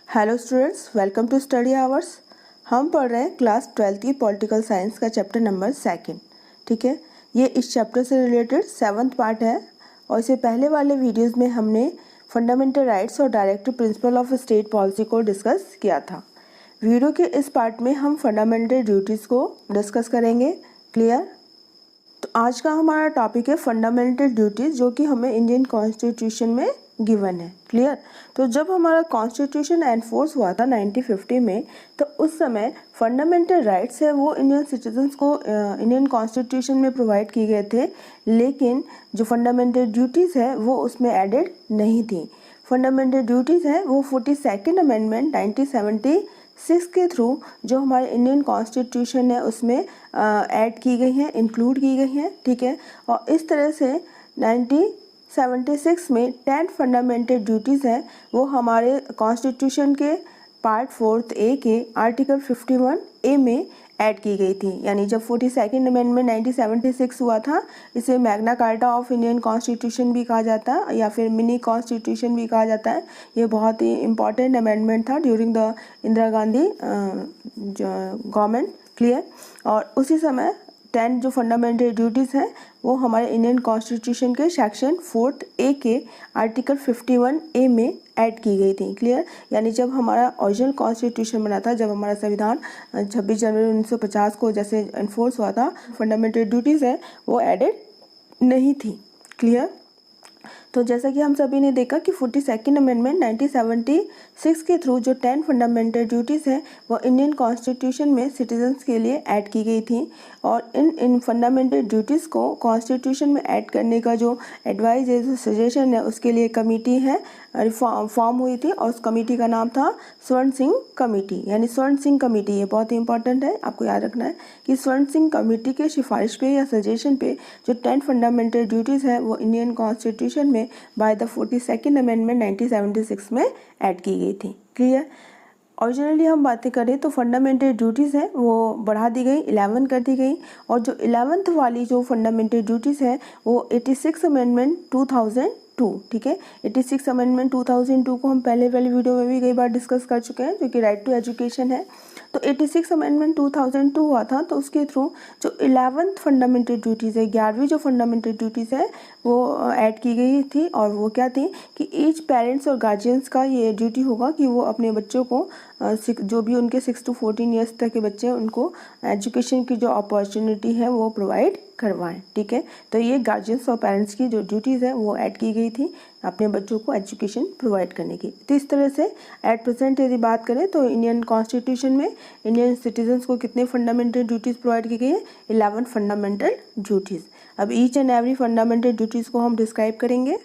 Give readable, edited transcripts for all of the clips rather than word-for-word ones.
Hello students, welcome to study hours. हम पढ़ रहे हैं क्लास 12th की पॉलिटिकल साइंस का चैप्टर नंबर 2। ठीक है, ये इस चैप्टर से रिलेटेड 7th पार्ट है। और इससे पहले वाले वीडियोस में हमने फंडामेंटल राइट्स और directive principle of state policy को डिस्कस किया था। वीडियो के इस पार्ट में हम फंडामेंटल ड्यूटीज़ को डिस्कस करेंगे। क्लियर? तो आज का हमारा टॉपिक है फंडामेंटल ड्यूटीज़, जो कि हमें इंडियन कॉन्स्टिट्यूशन में गिवन है। क्लियर? तो जब हमारा कॉन्स्टिट्यूशन एनफोर्स हुआ था 1950 में, तो उस समय फंडामेंटल राइट्स है वो इंडियन सिटीजन्स को इंडियन कॉन्स्टिट्यूशन में प्रोवाइड किए गए थे, लेकिन जो फंडामेंटल ड्यूटीज़ है वो उसमें एडेड नहीं थी। फंडामेंटल ड्यूटीज़ है वो 42nd अमेंडमेंट 1976 के थ्रू जो हमारे इंडियन कॉन्स्टिट्यूशन है उसमें ऐड की गई हैं, इंक्लूड की गई हैं। ठीक है, और इस तरह से 1976 में 10 फंडामेंटल ड्यूटीज़ हैं वो हमारे कॉन्स्टिट्यूशन के पार्ट 4 ए के आर्टिकल 51 ए में ऐड की गई थी। यानी जब 42nd अमेंडमेंट 1976 हुआ था, इसे Magna carta of Indian constitution भी कहा जाता है या फिर मिनी कॉन्स्टिट्यूशन भी कहा जाता है। ये बहुत ही इम्पॉर्टेंट अमेंडमेंट था during the Indira Gandhi government. Clear? और उसी समय 10 जो फंडामेंटल ड्यूटीज़ हैं वो हमारे इंडियन कॉन्स्टिट्यूशन के सेक्शन 4 ए के आर्टिकल 51 ए में ऐड की गई थी। क्लियर? यानी जब हमारा ओरिजिनल कॉन्स्टिट्यूशन बना था, जब हमारा संविधान 26 जनवरी 1950 को जैसे इन्फोर्स हुआ था, फंडामेंटल ड्यूटीज़ है वो एडेड नहीं थी। क्लियर? तो जैसा कि हम सभी ने देखा कि 42nd अमेंडमेंट 1976 के थ्रू जो 10 फंडामेंटल ड्यूटीज़ हैं वो इंडियन कॉन्स्टिट्यूशन में सिटीजन्स के लिए ऐड की गई थी। और इन फंडामेंटल ड्यूटीज़ को कॉन्स्टिट्यूशन में ऐड करने का जो एडवाइस है, जो सजेशन है, उसके लिए कमेटी है फॉर्म हुई थी और उस कमेटी का नाम था स्वर्ण सिंह कमेटी। यानी स्वर्ण सिंह कमेटी, ये बहुत ही इंपॉर्टेंट है, आपको याद रखना है कि स्वर्ण सिंह कमेटी के सिफारिश पे या सजेशन पे जो 10 फंडामेंटल ड्यूटीज़ है वो इंडियन कॉन्स्टिट्यूशन में बाय द 42nd अमेंडमेंट 1976 में ऐड की गई थी। क्लियर? ओरिजिनली हम बातें करें तो फंडामेंटल ड्यूटीज़ हैं वो बढ़ा दी गई, 11 कर दी गई। और जो 11th वाली जो फंडामेंटल ड्यूटीज़ हैं वो 86 अमेंडमेंट 2002। ठीक है, 86 अमेंडमेंट 2002 को हम पहले वाली वीडियो में भी कई बार डिस्कस कर चुके हैं, जो कि राइट टू एजुकेशन है। तो 86 अमेंडमेंट 2002 हुआ था, तो उसके थ्रू जो 11th फंडामेंटल ड्यूटीज़ है, 11वीं जो फंडामेंटल ड्यूटीज़ है वो ऐड की गई थी। और वो क्या थी कि ईच पेरेंट्स और गार्जियंस का ये ड्यूटी होगा कि वो अपने बच्चों को जो भी उनके 6 to 14 ईयर्स तक के बच्चे हैं उनको एजुकेशन की जो अपॉर्चुनिटी है वो प्रोवाइड करवाएं। ठीक है, तो ये गार्जियंस और पेरेंट्स की जो ड्यूटीज़ है वो ऐड की गई थी अपने बच्चों को एजुकेशन प्रोवाइड करने की। तो इस तरह से एट प्रेजेंट यदि बात करें तो इंडियन कॉन्स्टिट्यूशन में इंडियन सिटीजन्स को कितने फंडामेंटल ड्यूटीज़ प्रोवाइड की गई है? 11 फंडामेंटल ड्यूटीज़। अब each and every fundamental duties को हम डिस्क्राइब करेंगे।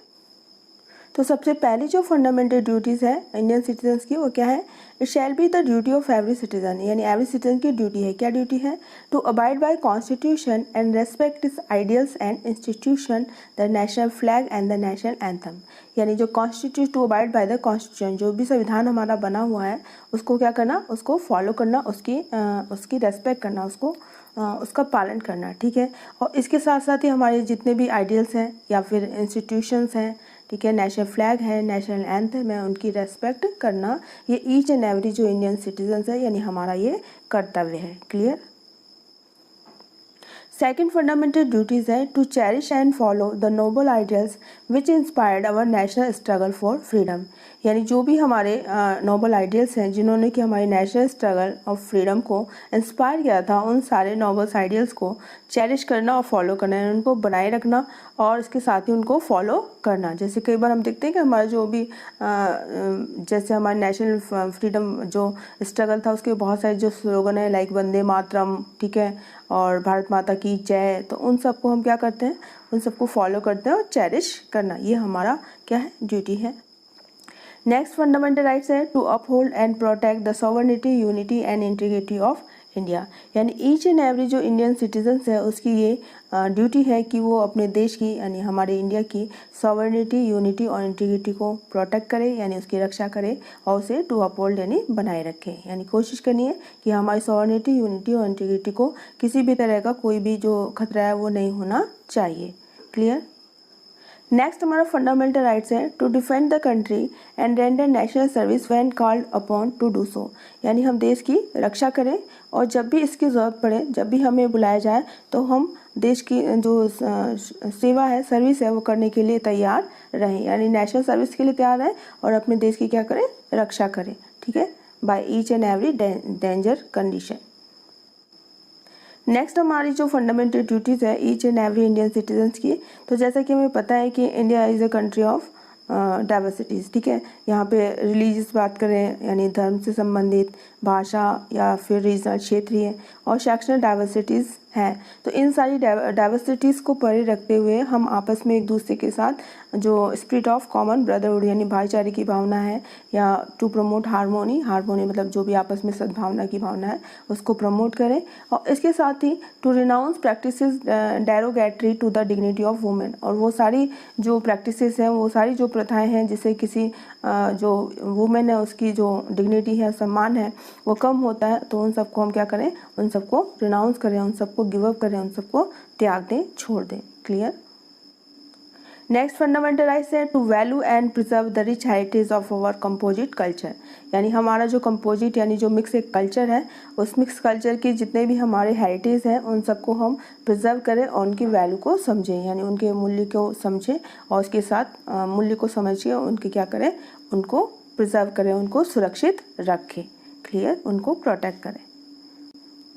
तो सबसे पहली जो फंडामेंटल ड्यूटीज़ है इंडियन सिटीजन्स की वो क्या है? It shall be the duty of every citizen. यानी एवरी सिटीजन की ड्यूटी है। क्या ड्यूटी है? To abide by constitution and respect its ideals and institution, the national flag and the national anthem. यानी जो constitution, to abide by the constitution, जो भी संविधान हमारा बना हुआ है उसको क्या करना? उसको फॉलो करना, उसकी रेस्पेक्ट करना, उसका पालन करना। ठीक है, और इसके साथ साथ ही हमारे जितने भी आइडियल्स हैं या फिर इंस्टीट्यूशंस हैं, ठीक है, नेशनल फ्लैग है, नेशनल एंथम है, उनकी रेस्पेक्ट करना, ये ईच एंड एवरी जो इंडियन सिटीजन्स है यानी हमारा ये कर्तव्य है। क्लियर? सेकेंड फंडामेंटल ड्यूटीज़ है to cherish and follow the noble ideals which inspired our national struggle for freedom. यानी जो भी हमारे नोबल आइडियल्स हैं जिन्होंने कि हमारे नेशनल स्ट्रगल ऑफ फ्रीडम को इंस्पायर किया था, उन सारे नोबल्स आइडियल्स को चेरिश करना और फॉलो करना, यानी उनको बनाए रखना और इसके साथ ही उनको फॉलो करना। जैसे कई बार हम देखते हैं कि हमारा जो भी जैसे हमारा नेशनल फ्रीडम जो स्ट्रगल था उसके बहुत सारे जो स्लोगन है लाइक वंदे मातरम, ठीक है, और भारत माता की जय, तो उन सबको हम क्या करते हैं? उन सबको फॉलो करते हैं और चेरिश करना, ये हमारा क्या है? ड्यूटी है। नेक्स्ट फंडामेंटल राइट्स है to uphold and protect the sovereignty, unity and integrity of India. यानी ईच एंड एवरी जो इंडियन सिटीजन्स है उसकी ये ड्यूटी है कि वो अपने देश की यानी हमारे इंडिया की सॉवरेनिटी, यूनिटी और इंटीग्रिटी को प्रोटेक्ट करे, यानी उसकी रक्षा करे और उसे टू अपहोल्ड यानी बनाए रखे। यानी कोशिश करनी है कि हमारी सॉवरेनिटी, यूनिटी और इंटीग्रिटी को किसी भी तरह का कोई भी जो खतरा है वो नहीं होना चाहिए। क्लियर? नेक्स्ट हमारा फंडामेंटल राइट्स है to defend the country and render national service when called upon to do so, यानी हम देश की रक्षा करें और जब भी इसकी ज़रूरत पड़े, जब भी हमें बुलाया जाए तो हम देश की जो सेवा है, सर्विस है, वो करने के लिए तैयार रहें, यानी नेशनल सर्विस के लिए तैयार रहें और अपने देश की क्या करें, रक्षा करें, ठीक है, by each and every danger condition. Next हमारी जो फंडामेंटल ड्यूटीज़ है each and every Indian citizens की, तो जैसा कि हमें पता है कि India is a country of diversities, ठीक है। यहाँ पे रिलीजियस बात करें यानी धर्म से संबंधित, भाषा या फिर रीजनल क्षेत्रीय और शैक्षणिक डाइवर्सिटीज़ हैं। तो इन सारी डाइवर्सिटीज़ को परे रखते हुए हम आपस में एक दूसरे के साथ जो स्पिरिट ऑफ कॉमन ब्रदरहुड यानी भाईचारे की भावना है, या टू प्रमोट हारमोनी मतलब जो भी आपस में सद्भावना की भावना है उसको प्रमोट करें, और इसके साथ ही to renounce practices derogatory to the dignity of women, और वो सारी जो प्रैक्टिसेस हैं, वो सारी जो प्रथाएं हैं जिससे किसी जो वुमेन है उसकी जो डिग्निटी है, सम्मान है, वो कम होता है, तो उन सबको हम क्या करें, उन सबको रिनाउंस करें, उन सबको गिव अप करें, उन सबको त्याग दें, छोड़ दें। क्लियर। नेक्स्ट फंडामेंटल राइट्स है to value and preserve the rich heritage of our composite culture, यानी हमारा जो कंपोजिट यानी जो मिक्स एक कल्चर है, उस मिक्स कल्चर के जितने भी हमारे हेरिटेज हैं उन सबको हम प्रिजर्व करें और उनकी वैल्यू को समझें, यानी उनके मूल्य को समझें और उसके साथ मूल्य को समझिए, उनके क्या करें, उनको प्रिजर्व करें, उनको सुरक्षित रखें। क्लियर, उनको प्रोटेक्ट करें।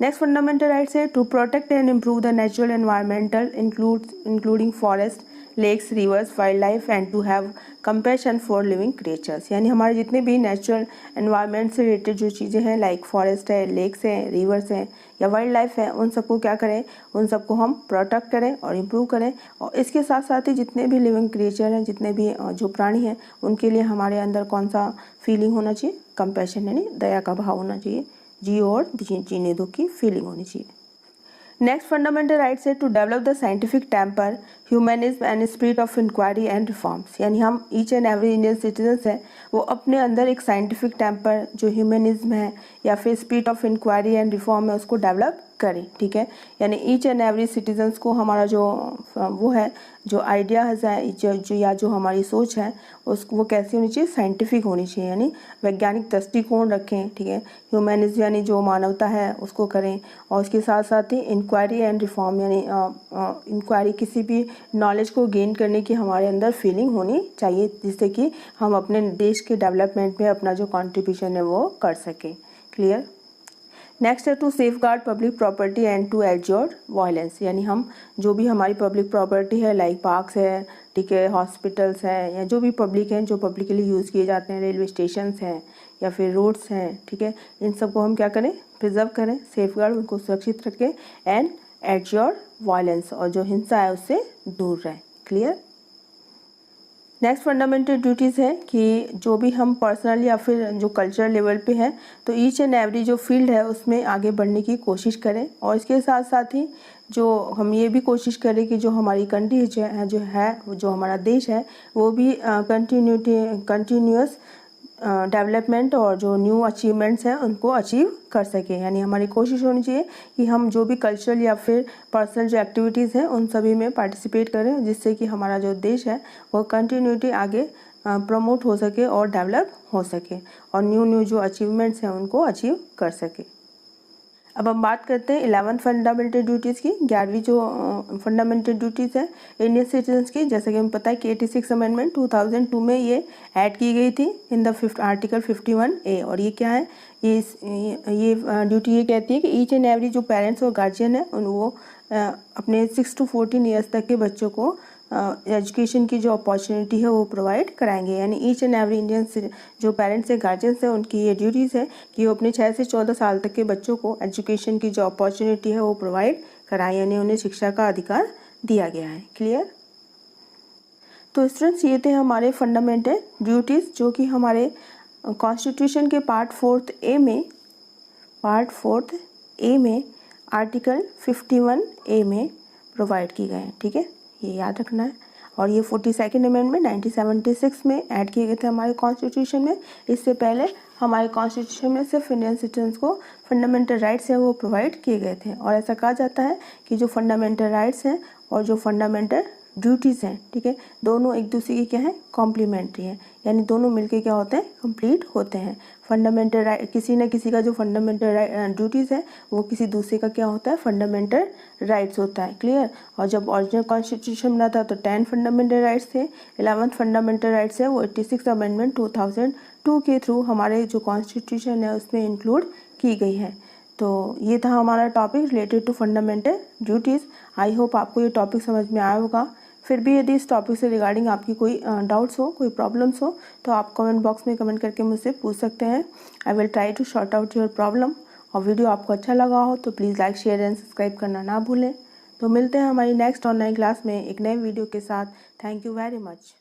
नेक्स्ट फंडामेंटल राइट्स है to protect and improve the natural environmental including forest, lakes, rivers, wild life and to have compassion for living creatures, यानी हमारे जितने भी नेचुरल एनवायरनमेंट से रिलेटेड जो चीज़ें हैं, लाइक फॉरेस्ट है, लेक्स हैं, रिवर्स हैं या वाइल्ड लाइफ है, उन सबको क्या करें, उन सबको हम प्रोटेक्ट करें और इम्प्रूव करें, और इसके साथ साथ ही जितने भी लिविंग क्रिएचर हैं, जितने भी जो प्राणी हैं, उनके लिए हमारे अंदर कौन सा फीलिंग होना चाहिए, कंपैशन यानी दया का भाव होना चाहिए, जियो और जीने दो की फीलिंग होनी चाहिए। नेक्स्ट फंडामेंटल राइट्स है to develop the scientific temper, humanism and spirit of inquiry and reforms, यानी हम each and every Indian citizens है वो अपने अंदर एक साइंटिफिक टेम्पर जो ह्यूमनिज्म है या फिर spirit of inquiry and reform है उसको डेवलप करें, ठीक है। यानी ईच एंड एवरी सिटीजन्स को हमारा जो वो है, जो आइडियाज़ है, जो या जो हमारी सोच है उसको वो कैसी होनी चाहिए, साइंटिफिक होनी चाहिए, यानी वैज्ञानिक दृष्टिकोण रखें, ठीक है। ह्यूमनिज्म यानी जो मानवता है उसको करें, और उसके साथ साथ ही इंक्वायरी एंड रिफॉर्म यानी इंक्वायरी किसी भी नॉलेज को गेन करने की हमारे अंदर फीलिंग होनी चाहिए, जिससे कि हम अपने देश के डेवलपमेंट में अपना जो कंट्रीब्यूशन है वो कर सकें। क्लियर। नेक्स्ट है to safeguard public property and to एड्योर वायलेंस, यानी हम जो भी हमारी पब्लिक प्रॉपर्टी है, लाइक पार्क्स है, ठीक है, हॉस्पिटल्स हैं या जो भी पब्लिक हैं, जो पब्लिकली यूज़ किए जाते हैं, रेलवे स्टेशंस हैं या फिर रोड्स हैं, ठीक है, इन सबको हम क्या करें, प्रिजर्व करें, सेफ गार्ड उनको सुरक्षित रखें एंड एड्योर वायलेंस, और जो हिंसा है उससे दूर रहें। क्लियर। नेक्स्ट फंडामेंटल ड्यूटीज़ है कि जो भी हम पर्सनल या फिर जो कल्चरल लेवल पे हैं, तो ईच एंड एवरी जो फील्ड है उसमें आगे बढ़ने की कोशिश करें, और इसके साथ साथ ही जो हम ये भी कोशिश करें कि जो हमारी कंट्री जो हमारा देश है वो भी कंटिन्यूअस डेवलपमेंट और जो न्यू अचीवमेंट्स हैं उनको अचीव कर सकें, यानी हमारी कोशिश होनी चाहिए कि हम जो भी कल्चरल या फिर पर्सनल जो एक्टिविटीज़ हैं उन सभी में पार्टिसिपेट करें, जिससे कि हमारा जो देश है वो कंटिन्यूटी आगे प्रमोट हो सके और डेवलप हो सके और न्यू जो अचीवमेंट्स हैं उनको अचीव कर सके। अब हम बात करते हैं 11th फंडामेंटल ड्यूटीज़ की, 11वीं जो फंडामेंटल ड्यूटीज़ है इंडियन सिटीजन्स की, जैसे कि हमें पता है कि 86 अमेंडमेंट 2002 में ये ऐड की गई थी इन द आर्टिकल 51A, और ये क्या है, ये ड्यूटी ये कहती है कि ईच एंड एवरी जो पेरेंट्स और गार्जियन है वो अपने 6 to 14 ईयर्स तक के बच्चों को एजुकेशन की जो अपॉर्चुनिटी है वो प्रोवाइड कराएंगे, यानी ईच एंड एवरी इंडियन से जो पेरेंट्स हैं, गार्जियंस हैं, उनकी ये ड्यूटीज़ है कि वो अपने 6 से 14 साल तक के बच्चों को एजुकेशन की जो अपॉर्चुनिटी है वो प्रोवाइड कराएं, यानी उन्हें शिक्षा का अधिकार दिया गया है। क्लियर। तो स्टूडेंट्स ये थे हमारे फंडामेंटल ड्यूटीज़ जो कि हमारे कॉन्स्टिट्यूशन के पार्ट 4A में आर्टिकल 51A में प्रोवाइड की गए हैं, ठीक है, ये याद रखना है। और ये 42nd अमेंडमेंट 1976 में ऐड किए गए थे हमारे कॉन्स्टिट्यूशन में। इससे पहले हमारे कॉन्स्टिट्यूशन में सिर्फ इंडियन सिटीजन्स को फंडामेंटल राइट्स हैं वो प्रोवाइड किए गए थे, और ऐसा कहा जाता है कि जो फंडामेंटल राइट्स हैं और जो फंडामेंटल ड्यूटीज़ हैं, ठीक है, दोनों एक दूसरे के क्या हैं, कॉम्प्लीमेंट्री हैं, यानी दोनों मिलके क्या होते हैं, कंप्लीट होते हैं। फंडामेंटल राइट, किसी न किसी का जो फंडामेंटल ड्यूटीज़ है वो किसी दूसरे का क्या होता है, फंडामेंटल राइट्स होता है। क्लियर। और जब ओरिजिनल कॉन्स्टिट्यूशन बना था तो 10 फंडामेंटल राइट्स थे। 11th फंडामेंटल राइट्स है वो 86 अमेंडमेंट 2002 के थ्रू हमारे जो कॉन्स्टिट्यूशन है उसमें इंक्लूड की गई है। तो ये था हमारा topic related to fundamental duties. I hope आपको ये टॉपिक समझ में आया होगा। फिर भी यदि इस टॉपिक से रिगार्डिंग आपकी कोई डाउट्स हो, कोई प्रॉब्लम्स हो, तो आप कमेंट बॉक्स में कमेंट करके मुझसे पूछ सकते हैं। I will try to sort out your problem. और वीडियो आपको अच्छा लगा हो तो please like, share and subscribe करना ना भूलें। तो मिलते हैं हमारी नेक्स्ट ऑनलाइन क्लास में एक नए वीडियो के साथ। Thank you very much.